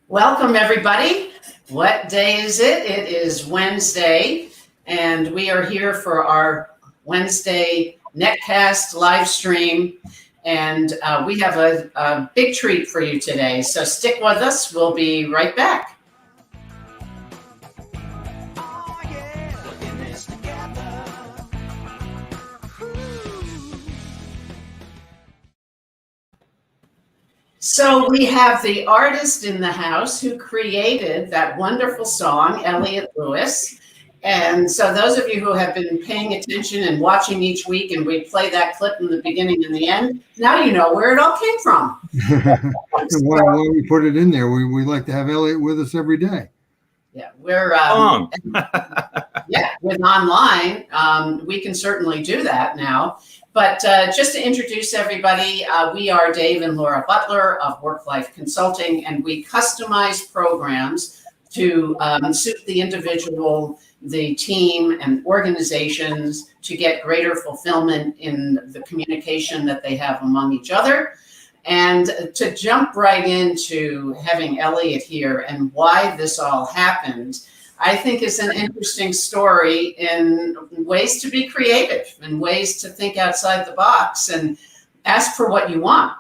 Welcome, everybody. What day is it? It is Wednesday, and we are here for our Wednesday netcast live stream. And we have a big treat for you today. So stick with us. We'll be right back. So we have the artist in the house who created that wonderful song, Elliot Lewis. And so those of you who have been paying attention and watching each week, and we play that clip in the beginning and the end, now you know where it all came from. Why we put it in there? We like to have Elliot with us every day. Yeah, we're with online, we can certainly do that now. But just to introduce everybody, we are Dave and Laura Butler of Work Life Consulting, and we customize programs to suit the individual, the team, and organizations to get greater fulfillment in the communication that they have among each other. And to jump right into having Elliot here and why this all happened, I think is an interesting story in ways to be creative and ways to think outside the box and ask for what you want.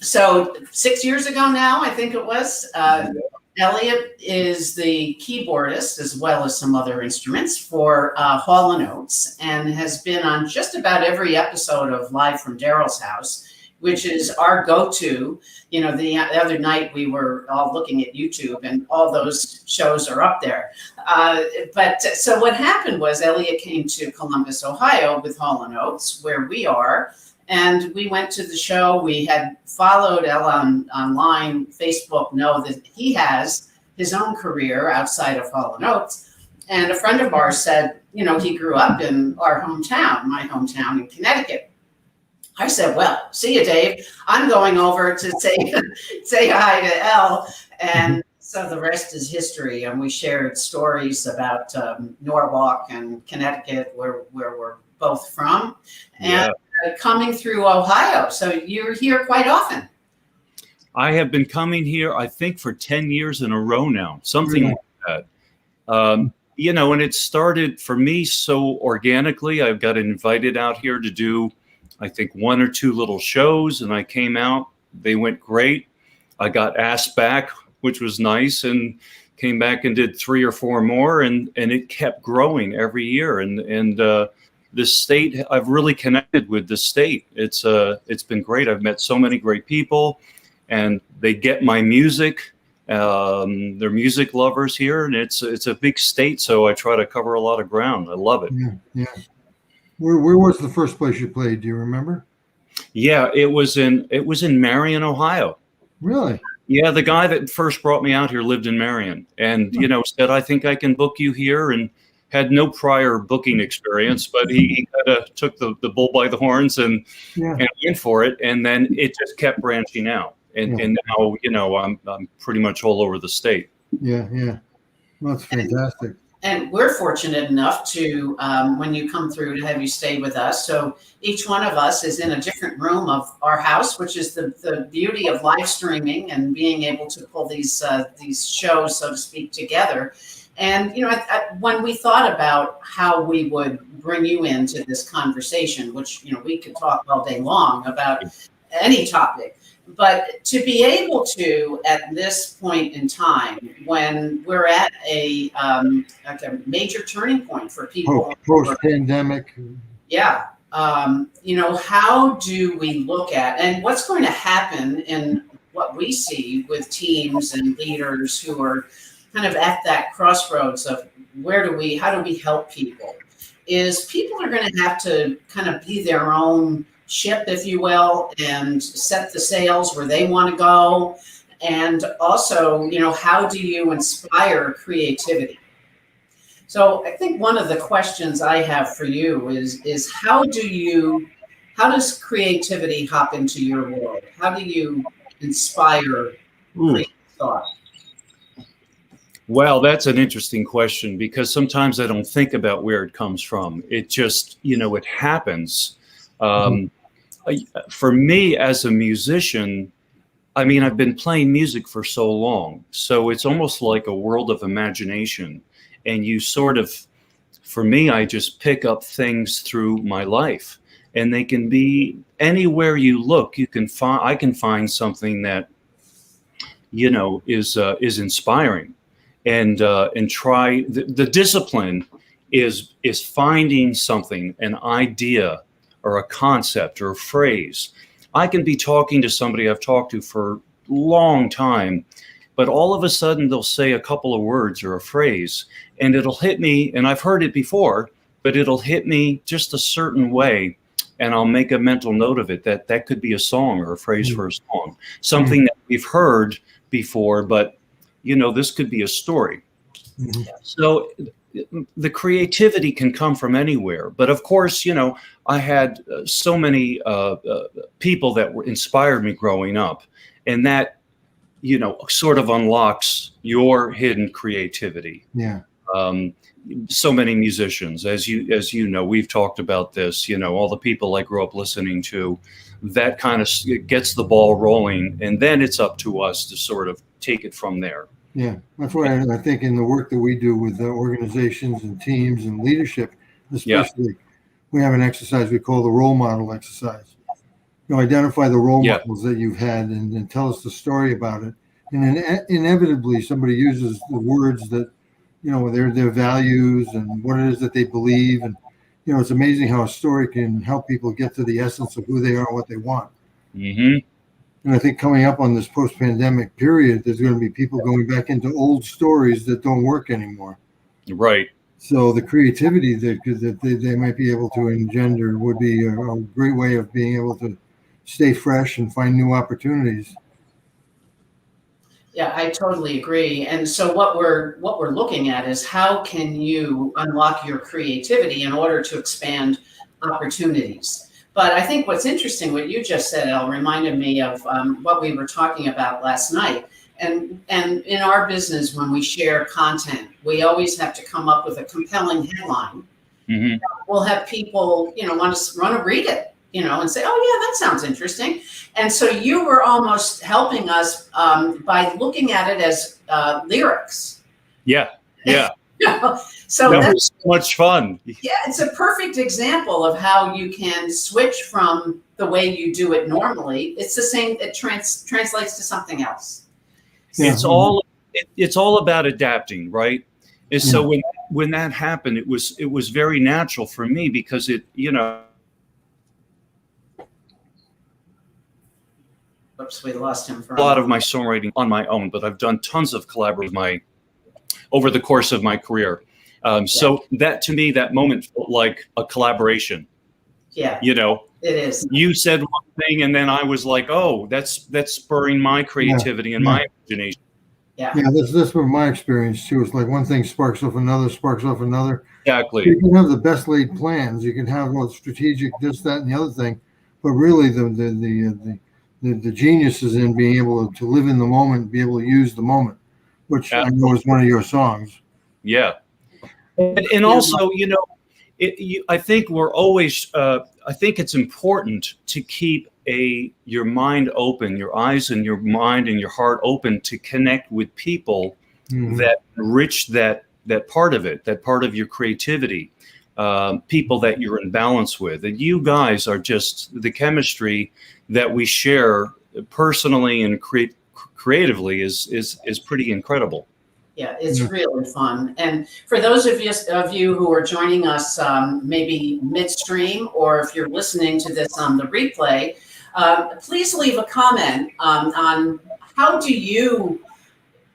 So 6 years ago now, I think it was, Elliot is the keyboardist as well as some other instruments for Hall & Oates, and has been on just about every episode of Live from Daryl's House, which is our go-to. You know, the other night we were all looking at YouTube and all those shows are up there. But so what happened was Elliot came to Columbus, Ohio with Hall & Oates, where we are. And we went to the show. We had followed El online, Facebook, know that he has his own career outside of Hall & Oates. And a friend of ours said, you know, he grew up in our hometown, my hometown in Connecticut. I said, well, see you, Dave. I'm going over to say hi to El. And so the rest is history. And we shared stories about Norwalk and Connecticut, where we're both from, and coming through Ohio. So you're here quite often. I have been coming here, I think, for 10 years in a row now, something like that. You know, and it started for me so organically. I got invited out here to do, I think, 1 or 2 little shows, and I came out. They went great. I got asked back, which was nice, and came back and did 3 or 4 more, and it kept growing every year. And this state, I've really connected with the state. It's been great. I've met so many great people, and they get my music. They're music lovers here, and it's a big state, so I try to cover a lot of ground. I love it. Yeah. Where was the first place you played? Do you remember? Yeah, it was in Marion, Ohio. Really? Yeah, the guy that first brought me out here lived in Marion, and you know, said, I think I can book you here, and had no prior booking experience, but he kind of took the bull by the horns and went for it, and then it just kept branching out, and now, you know, I'm pretty much all over the state. Yeah, well, that's fantastic. And we're fortunate enough to, when you come through, to have you stay with us. So each one of us is in a different room of our house, which is the beauty of live streaming and being able to pull these shows, so to speak, together. And, you know, when we thought about how we would bring you into this conversation, which, you know, we could talk all day long about any topic, but to be able to, at this point in time, when we're at a major turning point for people. Post-pandemic. Yeah. You know, how do we look at, and what's going to happen in what we see with teams and leaders who are kind of at that crossroads of how do we help people, is people are going to have to kind of be their own ship, if you will, and set the sails where they want to go. And also, you know, how do you inspire creativity? So I think one of the questions I have for you is how does creativity hop into your world? How do you inspire creative thought? Well, that's an interesting question, because sometimes I don't think about where it comes from. It just, you know, it happens. For me as a musician, I mean, I've been playing music for so long, so it's almost like a world of imagination. And you sort of, for me, I just pick up things through my life, and they can be anywhere you look. You can find, I can find something that, you know, is inspiring, and try the discipline is finding something, an idea or a concept or a phrase. I can be talking to somebody I've talked to for a long time, but all of a sudden they'll say a couple of words or a phrase, and it'll hit me, and I've heard it before, but it'll hit me just a certain way, and I'll make a mental note of it, that that could be a song or a phrase for a song, something that we've heard before, but you know, this could be a story. So the creativity can come from anywhere. But of course, you know, I had so many people that were inspired me growing up, and that, you know, sort of unlocks your hidden creativity. Yeah. So many musicians, as you know, we've talked about this, you know, all the people I grew up listening to, that kind of gets the ball rolling, and then it's up to us to sort of take it from there. Yeah, that's why I think in the work that we do with organizations and teams and leadership, especially, we have an exercise we call the role model exercise. You know, identify the role models that you've had, and tell us the story about it. And then inevitably, somebody uses the words that, you know, their values and what it is that they believe. And, you know, it's amazing how a story can help people get to the essence of who they are and what they want. Mm-hmm. And I think coming up on this post-pandemic period, there's going to be people going back into old stories that don't work anymore. Right. So the creativity that they might be able to engender would be a great way of being able to stay fresh and find new opportunities. Yeah, I totally agree. And so what we're looking at is how can you unlock your creativity in order to expand opportunities. But I think what's interesting, what you just said, El, reminded me of what we were talking about last night. And in our business, when we share content, we always have to come up with a compelling headline. Mm-hmm. We'll have people, you know, want to read it, you know, and say, oh yeah, that sounds interesting. And so you were almost helping us by looking at it as lyrics. Yeah. Yeah. So that was so much fun. Yeah, it's a perfect example of how you can switch from the way you do it normally. It's the same. It translates to something else. Yeah. It's all about adapting, right? And so when that happened, it was very natural for me, because it, you know. Oops, we lost him for a lot of my songwriting on my own, but I've done tons of collaborative over the course of my career. So that, to me, that moment felt like a collaboration. Yeah. You know, it is. You said one thing, and then I was like, oh, that's spurring my creativity and my imagination. Yeah. Yeah, that's been my experience too. It's like one thing sparks off another. Exactly. You can have the best laid plans. You can have strategic this, that, and the other thing, but really the genius is in being able to live in the moment, be able to use the moment, which I know is one of your songs. Yeah. And also, you know, I think we're always, I think it's important to keep your mind open, your eyes and your mind and your heart open to connect with people that enrich that part of it, that part of your creativity, people that you're in balance with. And you guys are just the chemistry that we share personally and creatively is pretty incredible. Yeah, it's really fun. And for those of you who are joining us maybe midstream, or if you're listening to this on the replay, please leave a comment on how do you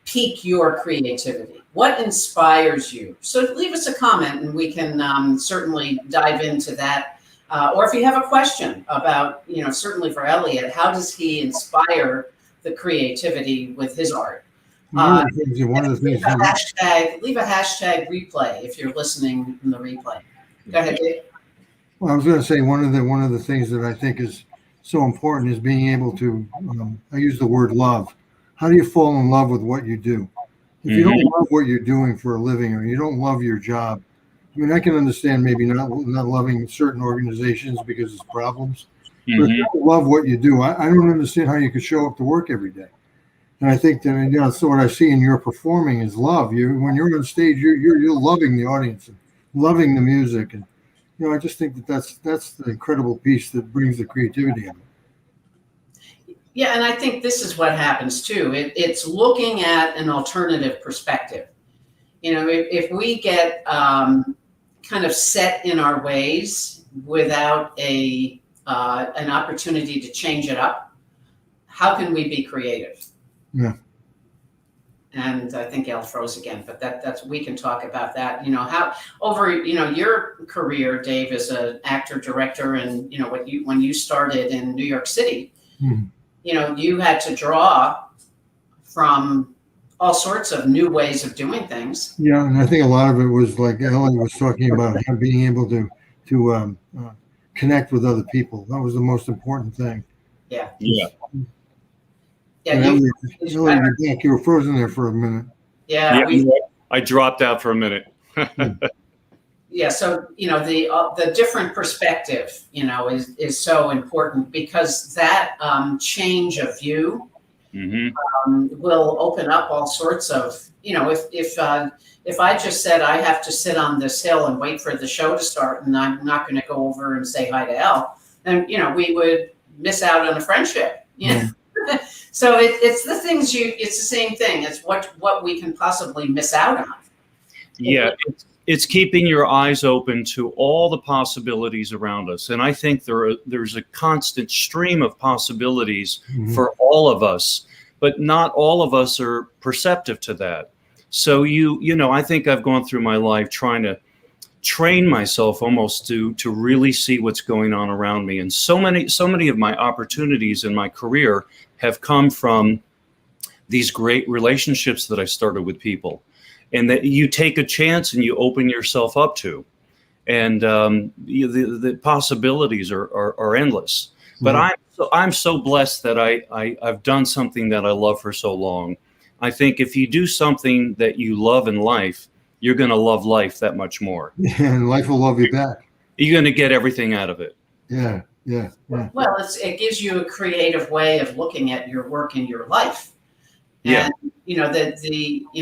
pique your creativity? What inspires you? So leave us a comment, and we can certainly dive into that. Or if you have a question about, you know, certainly for Elliot, how does he inspire the creativity with his art? Leave a hashtag replay if you're listening in the replay. Go ahead, Dave. Well, I was going to say one of the things that I think is so important is being able to, I use the word love. How do you fall in love with what you do? If you don't love what you're doing for a living, or you don't love your job, I mean, I can understand maybe not loving certain organizations because it's problems. But if you don't love what you do, I don't understand how you could show up to work every day. And I think that so what I see in your performing is love. When you're on stage, you're loving the audience and loving the music, and I just think that's the incredible piece that brings the creativity of it. Yeah, and I think this is what happens too. It's looking at an alternative perspective. If we get kind of set in our ways without an opportunity to change it up, how can we be creative? Yeah. And I think Elle froze again, but that's we can talk about that. How over your career, Dave, as an actor director, and when you started in New York City, you had to draw from all sorts of new ways of doing things. Yeah, and I think a lot of it was like Ellen was talking about, being able to connect with other people. That was the most important thing. Yeah. Yeah. Yeah, you were frozen there for a minute. Yeah. I dropped out for a minute. Yeah. So, the different perspective, is so important, because that change of view will open up all sorts of, if I just said I have to sit on this hill and wait for the show to start, and I'm not going to go over and say hi to Elle, then, we would miss out on a friendship. So it's the things it's the same thing. It's what we can possibly miss out on. Yeah. It's keeping your eyes open to all the possibilities around us. And I think there's a constant stream of possibilities for all of us, but not all of us are perceptive to that. So I think I've gone through my life trying to train myself almost to really see what's going on around me. And so many of my opportunities in my career have come from these great relationships that I started with people, and that you take a chance and you open yourself up to, and the possibilities are endless. But I'm so blessed that I've done something that I love for so long. I think if you do something that you love in life, you're going to love life that much more. Yeah, and life will love you back. You're going to get everything out of it. Yeah. Well, it gives you a creative way of looking at your work and your life. Yeah. And,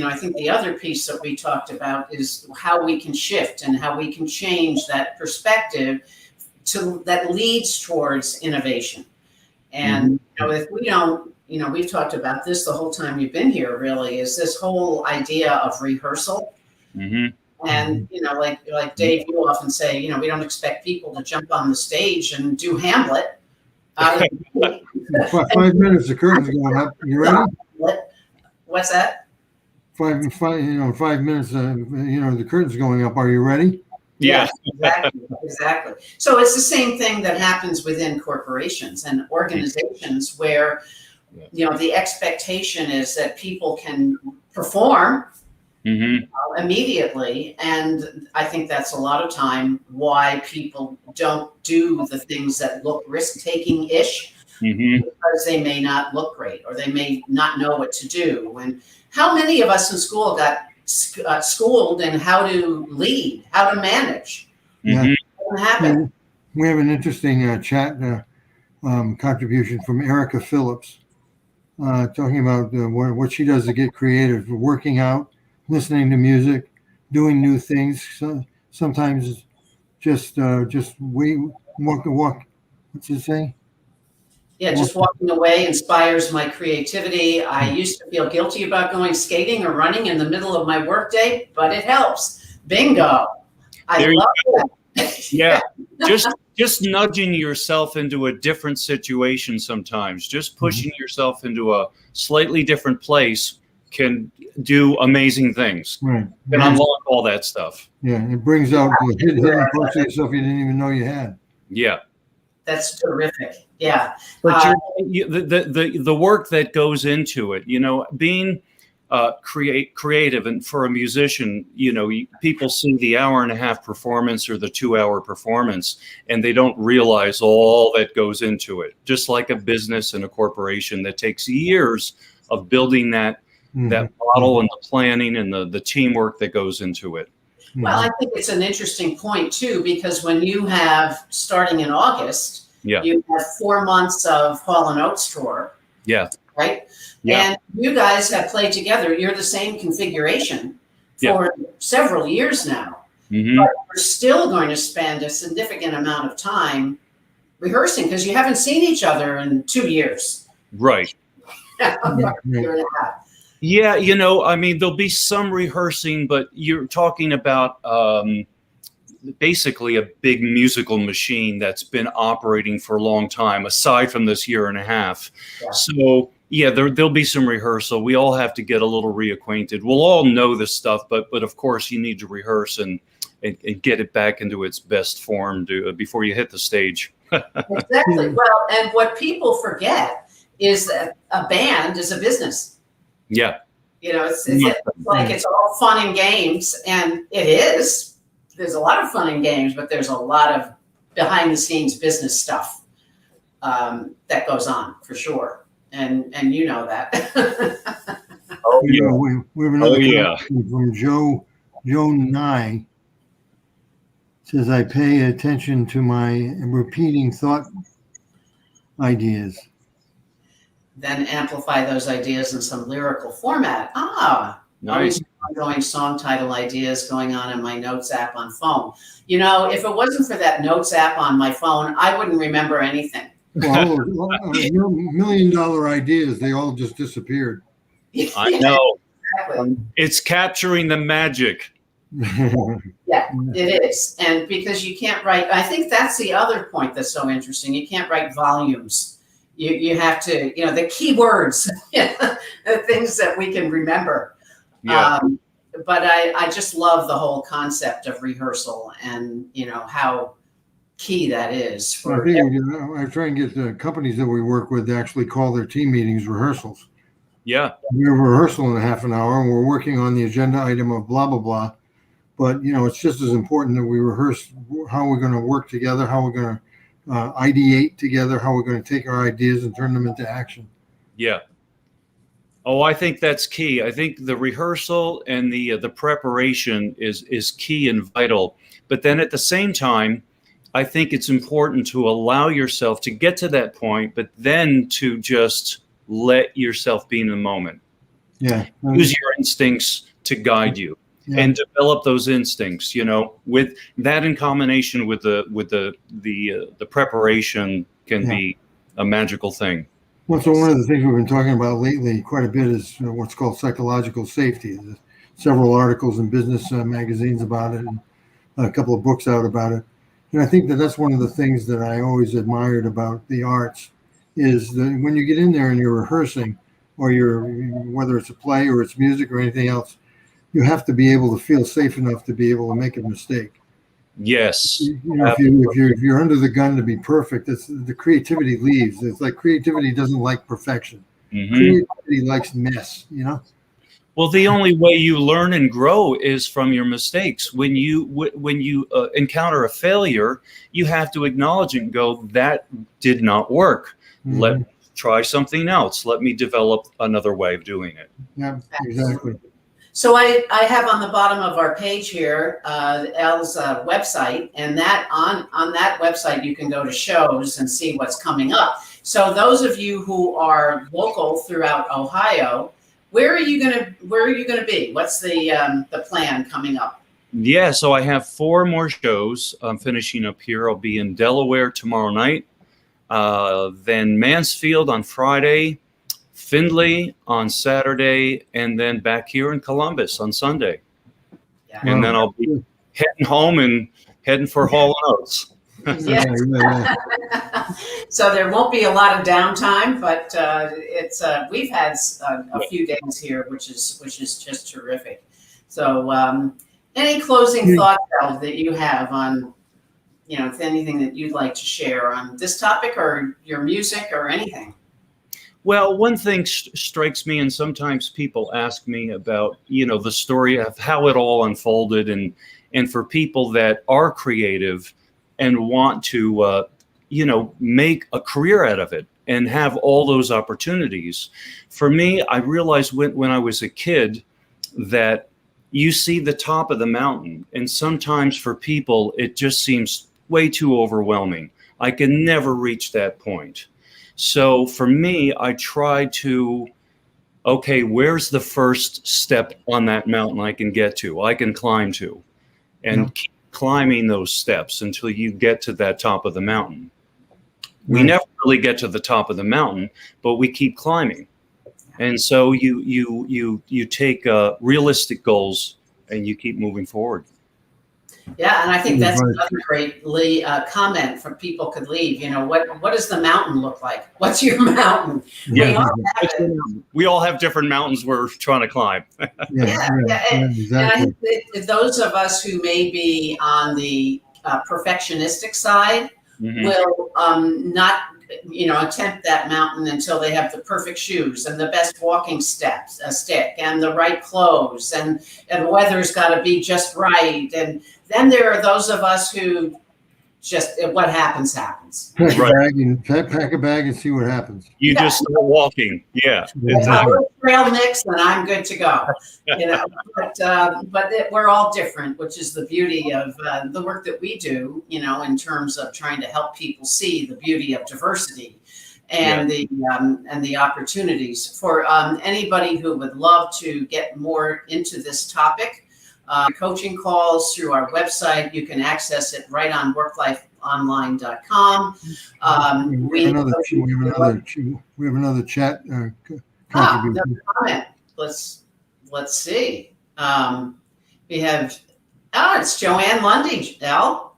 I think the other piece that we talked about is how we can shift and how we can change that perspective that leads towards innovation. And, if we don't, we've talked about this the whole time you've been here, really, is this whole idea of rehearsal. And, like Dave, you often say, we don't expect people to jump on the stage and do Hamlet. 5 minutes, the curtain's going up. You ready? What's that? 5 minutes, the curtain's going up. Are you ready? Yeah. Exactly. So it's the same thing that happens within corporations and organizations where, the expectation is that people can perform immediately. And I think that's a lot of time why people don't do the things that look risk-taking-ish, because they may not look great or they may not know what to do. And how many of us in school got schooled in how to lead, how to manage? Yeah. What happened? We have an interesting chat contribution from Erica Phillips, talking about what she does to get creative, working out, listening to music, doing new things. Sometimes just walk. What's it say? Yeah, just walking away inspires my creativity. I used to feel guilty about going skating or running in the middle of my workday, but it helps. Bingo. I love that. Yeah. Just nudging yourself into a different situation sometimes, just pushing yourself into a slightly different place can do amazing things. Right. And unlock all that stuff. Yeah, it brings out the hidden parts of yourself you didn't even know you had. Yeah. That's terrific. Yeah. But the work that goes into it, being creative, and for a musician, people see the 1.5-hour performance or the 2-hour performance, and they don't realize all that goes into it. Just like a business and a corporation that takes years of building that model and the planning and the teamwork that goes into it. Well, I think it's an interesting point too, because when you have, starting in August, Yeah. You have 4 months of Hall and Oates tour. Yeah. Right? Yeah. And you guys have played together. You're the same configuration for several years now. Mm-hmm. But we're still going to spend a significant amount of time rehearsing because you haven't seen each other in 2 years. Right. Year and a half. Yeah, I mean, there'll be some rehearsing, but you're talking about basically a big musical machine that's been operating for a long time, aside from this year and a half. Yeah. So, yeah, there'll be some rehearsal. We all have to get a little reacquainted. We'll all know this stuff, but of course, you need to rehearse and get it back into its best form before you hit the stage. Exactly. Well, and what people forget is that a band is a business. Yeah. It's like it's all fun and games, and it is. There's a lot of fun and games, but there's a lot of behind the scenes business stuff that goes on for sure. And you know that. Oh, yeah. We have another question from Joe Nye. Says, I pay attention to my repeating thought ideas. Then amplify those ideas in some lyrical format. Nice. Ongoing song title ideas going on in my notes app on phone. If it wasn't for that notes app on my phone, I wouldn't remember anything. Well, $1 million ideas, they all just disappeared. I know. Exactly. It's capturing the magic. Yeah, it is. And because you can't write, I think that's the other point that's so interesting. You can't write volumes. You have to, the keywords, the things that we can remember. Yeah. But I just love the whole concept of rehearsal and, how key that is. For I try and get the companies that we work with to actually call their team meetings rehearsals. Yeah. We have a rehearsal in a half an hour, and we're working on the agenda item of blah, blah, blah. But, it's just as important that we rehearse how we're going to work together, how we're going to ideate together, how we're going to take our ideas and turn them into action. Yeah. Oh, I think that's key. I think the rehearsal and the preparation is key and vital. But then at the same time, I think it's important to allow yourself to get to that point, but then to just let yourself be in the moment. Yeah. Use your instincts to guide you. Yeah. And develop those instincts, with that in combination with the preparation can be a magical thing. Well, so one of the things we've been talking about lately quite a bit is what's called psychological safety. There's several articles in business magazines about it, and a couple of books out about it. And I think that's one of the things that I always admired about the arts is that when you get in there and you're rehearsing, or whether it's a play or it's music or anything else, you have to be able to feel safe enough to be able to make a mistake. Yes. If you're under the gun to be perfect, the creativity leaves. It's like creativity doesn't like perfection. Mm-hmm. Creativity likes mess, Well, the only way you learn and grow is from your mistakes. When you encounter a failure, you have to acknowledge it and go, that did not work. Mm-hmm. Let me try something else. Let me develop another way of doing it. Yeah, exactly. So I have on the bottom of our page here, Elle's website, and that on that website, you can go to shows and see what's coming up. So those of you who are local throughout Ohio, where are you gonna be? What's the plan coming up? Yeah, so I have 4 more shows I'm finishing up here. I'll be in Delaware tomorrow night, then Mansfield on Friday, Findlay on Saturday, and then back here in Columbus on Sunday. Yeah. And then I'll be heading home and heading for Hall and Oates. Yeah. So there won't be a lot of downtime, but we've had a few days here, which is just terrific. So any closing thoughts, Elle, that you have on, if anything that you'd like to share on this topic or your music or anything? Well, one thing strikes me, and sometimes people ask me about, the story of how it all unfolded, and for people that are creative and want to, make a career out of it and have all those opportunities. For me, I realized when I was a kid that you see the top of the mountain, and sometimes for people, it just seems way too overwhelming. I can never reach that point. So for me, I try to, okay, where's the first step on that mountain I can get to, I can climb to, and keep climbing those steps until you get to that top of the mountain. We never really get to the top of the mountain, but we keep climbing. And so you take realistic goals and you keep moving forward. Yeah, and I think that's another great comment from people could leave. You know, what does the mountain look like? What's your mountain? Yeah, we all have different mountains we're trying to climb. Exactly. And I think that those of us who may be on the perfectionistic side will not, attempt that mountain until they have the perfect shoes and the best walking steps, a stick, and the right clothes, and the weather's got to be just right. And then there are those of us who just, what happens, happens. Pack a bag and see what happens. You just start walking. Yeah. Exactly. Trail mix and I'm good to go. But we're all different, which is the beauty of the work that we do, in terms of trying to help people see the beauty of diversity and the opportunities. For anybody who would love to get more into this topic, coaching calls through our website. You can access it right on worklifeonline.com. We have another chat contribution. Comment. Let's see. We have it's Joanne Lundy, Elle.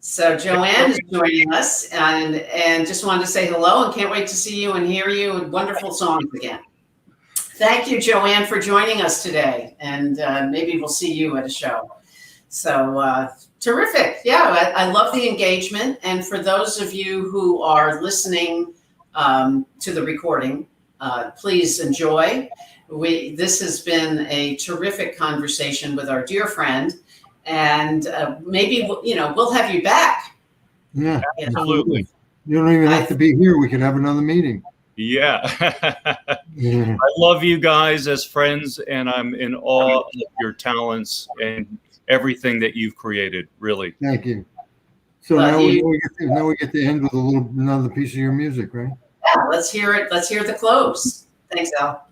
So Joanne is joining us, and just wanted to say hello and can't wait to see you and hear you and wonderful songs again. Thank you, Joanne, for joining us today, and maybe we'll see you at a show. So terrific. Yeah, I love the engagement. And for those of you who are listening to the recording, please enjoy. This has been a terrific conversation with our dear friend, and maybe we'll have you back. Yeah, absolutely. You don't even have to be here. We can have another meeting. Yeah. I love you guys as friends, and I'm in awe of your talents and everything that you've created, really. Thank you. So now we get to end with another piece of your music, right? Yeah, let's hear it. Let's hear the close. Thanks, Al.